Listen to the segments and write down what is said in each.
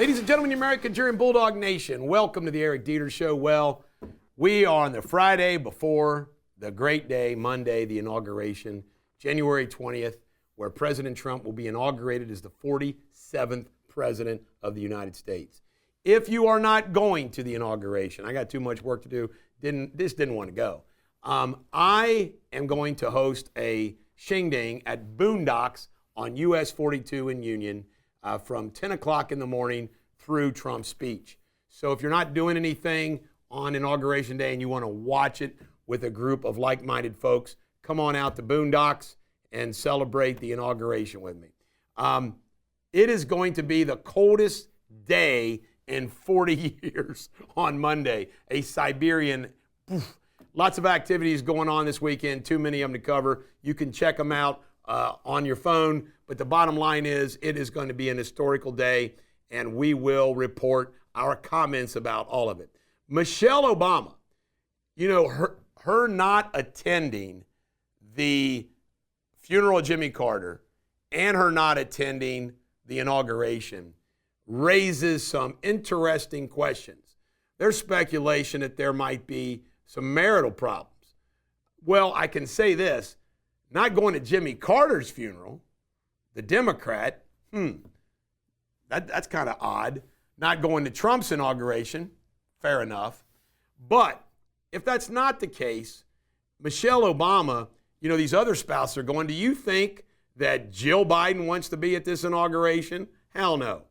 Ladies and gentlemen, the American Jury and Bulldog Nation, welcome to the Eric Deters Show. Well, we are on the Friday before the great day, Monday, the inauguration, January 20th, where President Trump will be inaugurated as the 47th President of the United States. If you are not going to the inauguration, I got too much work to do, didn't want to go. I am going to host a shindig at Boondocks on US 42 in Union from 10 o'clock in the morning through Trump's speech. So if you're not doing anything on Inauguration Day and you want to watch it with a group of like-minded folks, come on out to Boondocks and celebrate the inauguration with me. It is going to be the coldest day in 40 years on Monday, a Siberian. Lots of activities going on this weekend, too many of them to cover. You can check them out on your phone, but the bottom line is it is going to be an historical day, and we will report our comments about all of it. Michelle Obama, you know, her not attending the funeral of Jimmy Carter and her not attending the inauguration raises some interesting questions. There's speculation that there might be some marital problems. Well, I can say this, not going to Jimmy Carter's funeral, the Democrat, that's kind of odd. Not going to Trump's inauguration, fair enough. But if that's not the case, Michelle Obama, you know, these other spouses are going, do you think that Jill Biden wants to be at this inauguration? Hell no.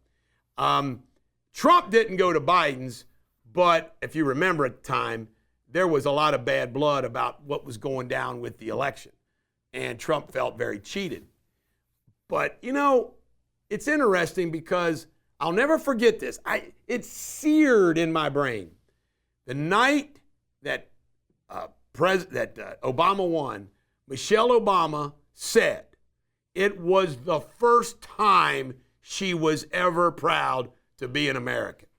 Trump didn't go to Biden's, but if you remember at the time, there was a lot of bad blood about what was going down with the election. And Trump felt very cheated. But, you know, it's interesting because I'll never forget this. It's seared in my brain. The night that Obama won, Michelle Obama said it was the first time she was ever proud to be an American,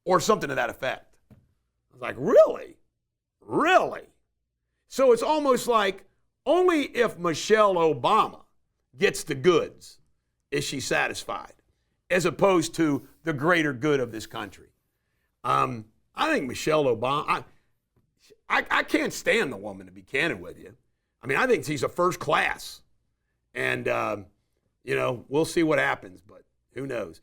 or something to that effect. I was like, really? Really? So it's almost like only if Michelle Obama gets the goods is she satisfied, as opposed to the greater good of this country. I think Michelle Obama, I can't stand the woman, to be candid with you. I mean, I think she's a first class. And, you know, we'll see what happens, but who knows.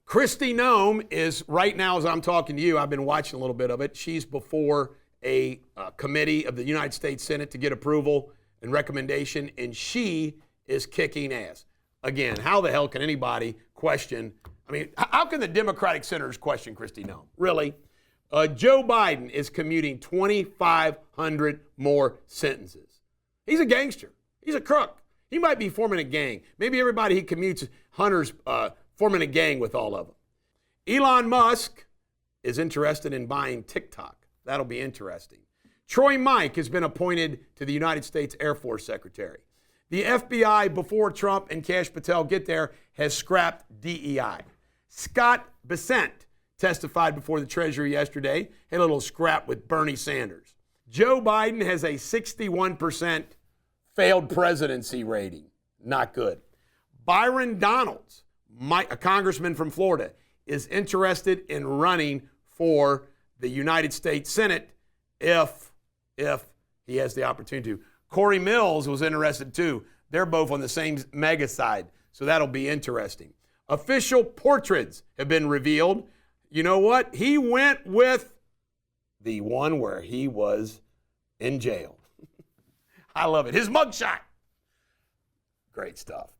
Kristi Noem is, right now as I'm talking to you, I've been watching a little bit of it. She's before a committee of the United States Senate to get approval and recommendation, and she is kicking ass. Again, how the hell can anybody question? I mean, how can the Democratic senators question Kristi Noem? Really? Joe Biden is commuting 2,500 more sentences. He's a gangster. He's a crook. He might be forming a gang. Maybe everybody he commutes, Hunter's forming a gang with all of them. Elon Musk is interested in buying TikTok. That'll be interesting. Troy Mike has been appointed to the United States Air Force Secretary. The FBI, before Trump and Kash Patel get there, has scrapped DEI. Scott Bessent testified before the Treasury yesterday, had a little scrap with Bernie Sanders. Joe Biden has a 61% failed presidency rating. Not good. Byron Donalds, a congressman from Florida, is interested in running for the United States Senate if he has the opportunity to. Corey Mills was interested too. They're both on the same mega side, so that'll be interesting. Official portraits have been revealed. You know what? He went with the one where he was in jail. I love it. His mugshot. Great stuff.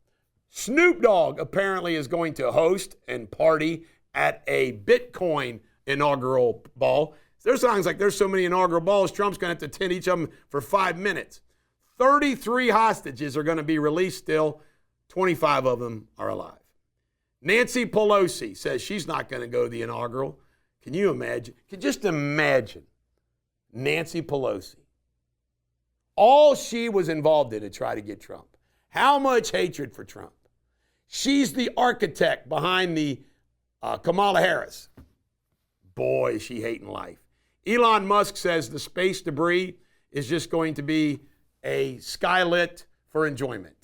Snoop Dogg apparently is going to host and party at a Bitcoin inaugural ball. There's songs like there's so many inaugural balls, Trump's going to have to attend each of them for 5 minutes. 33 hostages are going to be released still. 25 of them are alive. Nancy Pelosi says she's not going to go to the inaugural. Can you imagine? Just imagine Nancy Pelosi. All she was involved in to try to get Trump. How much hatred for Trump. She's the architect behind the Kamala Harris. Boy, is she hating life. Elon Musk says the space debris is just going to be a skylit for enjoyment.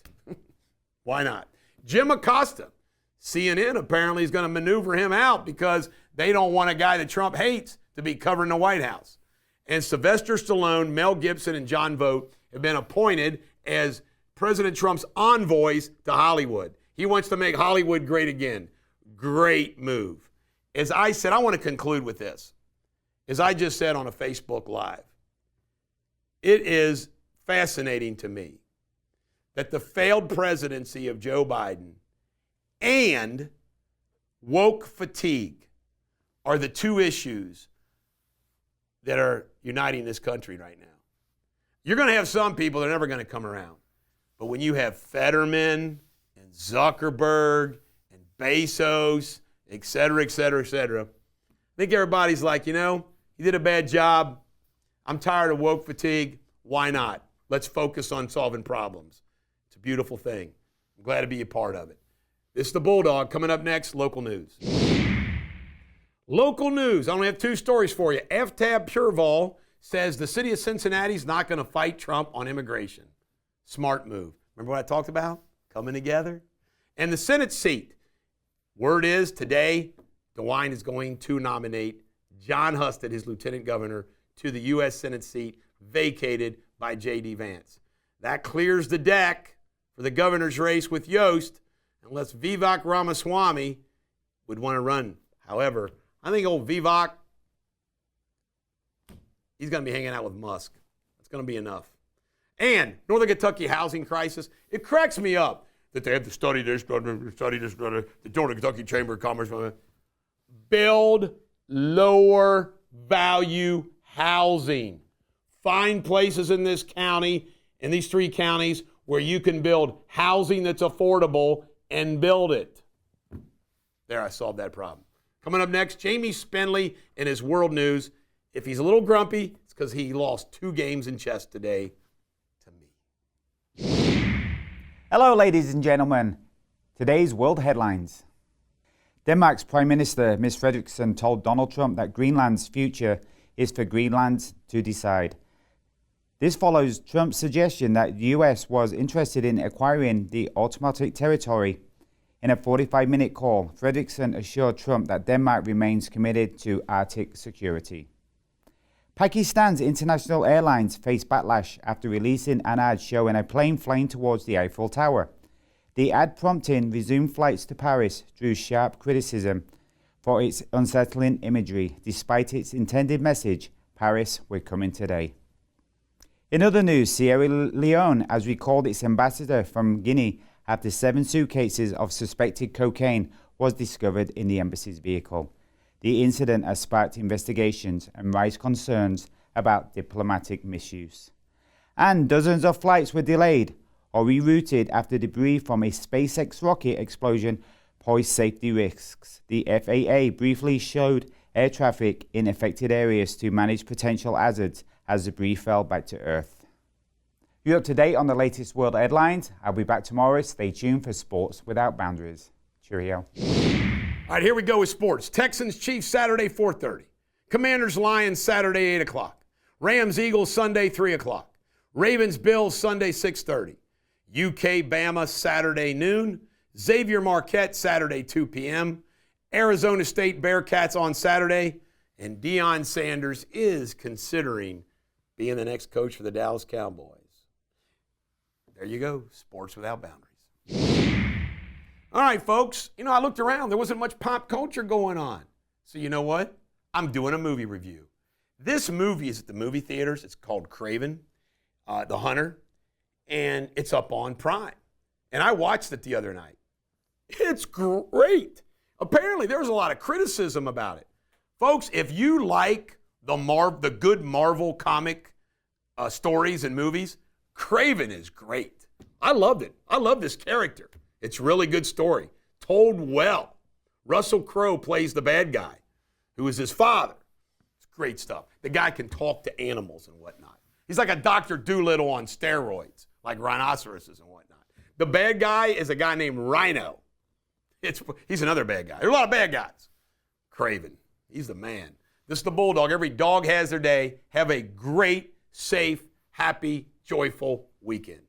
Why not? Jim Acosta CNN apparently is going to maneuver him out because they don't want a guy that Trump hates to be covering the White House. And Sylvester Stallone, Mel Gibson, and John Voight have been appointed as President Trump's envoys to Hollywood. He wants to make Hollywood great again. Great move. As I said, I want to conclude with this. As I just said on a Facebook Live, it is fascinating to me that the failed presidency of Joe Biden and woke fatigue are the two issues that are uniting this country right now. You're going to have some people that are never going to come around. But when you have Fetterman and Zuckerberg and Bezos, et cetera, et cetera, et cetera, I think everybody's like, you know, he did a bad job. I'm tired of woke fatigue. Why not? Let's focus on solving problems. It's a beautiful thing. I'm glad to be a part of it. This is the Bulldog. Coming up next, local news. Local news. I only have two stories for you. FTAB Pureval says the city of Cincinnati is not going to fight Trump on immigration. Smart move. Remember what I talked about? Coming together. And the Senate seat. Word is today, DeWine is going to nominate John Husted, his lieutenant governor, to the U.S. Senate seat vacated by J.D. Vance. That clears the deck for the governor's race with Yost, unless Vivek Ramaswamy would want to run. However, I think old Vivek, he's going to be hanging out with Musk. That's going to be enough. And Northern Kentucky housing crisis, it cracks me up that they have to study this, the Northern Kentucky Chamber of Commerce. Build lower value housing. Find places in this county, in these three counties, where you can build housing that's affordable and build it. There, I solved that problem. Coming up next, Jamie Spindley in his World News. If he's a little grumpy, it's because he lost 2 games in chess today to me. Hello, ladies and gentlemen. Today's world headlines. Denmark's Prime Minister, Ms. Frederiksen, told Donald Trump that Greenland's future is for Greenland to decide. This follows Trump's suggestion that the U.S. was interested in acquiring the automatic territory. In a 45-minute call, Frederiksen assured Trump that Denmark remains committed to Arctic security. Pakistan's international airlines face backlash after releasing an ad showing a plane flying towards the Eiffel Tower. The ad prompting resumed flights to Paris drew sharp criticism for its unsettling imagery, despite its intended message, Paris, we're coming today. In other news, Sierra Leone has recalled its ambassador from Guinea after 7 suitcases of suspected cocaine was discovered in the embassy's vehicle. The incident has sparked investigations and raised concerns about diplomatic misuse. And dozens of flights were delayed or rerouted after debris from a SpaceX rocket explosion posed safety risks. The FAA briefly showed air traffic in affected areas to manage potential hazards as debris fell back to Earth. You're up to date on the latest world headlines. I'll be back tomorrow. Stay tuned for Sports Without Boundaries. Cheerio. All right, here we go with sports. Texans, Chiefs, Saturday, 4:30. Commanders, Lions, Saturday, 8 o'clock. Rams, Eagles, Sunday, 3 o'clock. Ravens, Bills, Sunday, 6:30. UK, Bama, Saturday, noon. Xavier, Marquette, Saturday, 2 p.m. Arizona State, Bearcats on Saturday. And Deion Sanders is considering being the next coach for the Dallas Cowboys. There you go, Sports Without Boundaries. All right, folks, I looked around. There wasn't much pop culture going on. So you know what? I'm doing a movie review. This movie is at the movie theaters. It's called Craven, the Hunter, and it's up on Prime. And I watched it the other night. It's great. Apparently, there was a lot of criticism about it. Folks, if you like the good Marvel comic stories and movies, Craven is great. I loved it. I love this character. It's a really good story. Told well. Russell Crowe plays the bad guy, who is his father. It's great stuff. The guy can talk to animals and whatnot. He's like a Dr. Dolittle on steroids, like rhinoceroses and whatnot. The bad guy is a guy named Rhino. He's another bad guy. There are a lot of bad guys. Craven, he's the man. This is the Bulldog. Every dog has their day. Have a great, safe, happy, joyful weekend.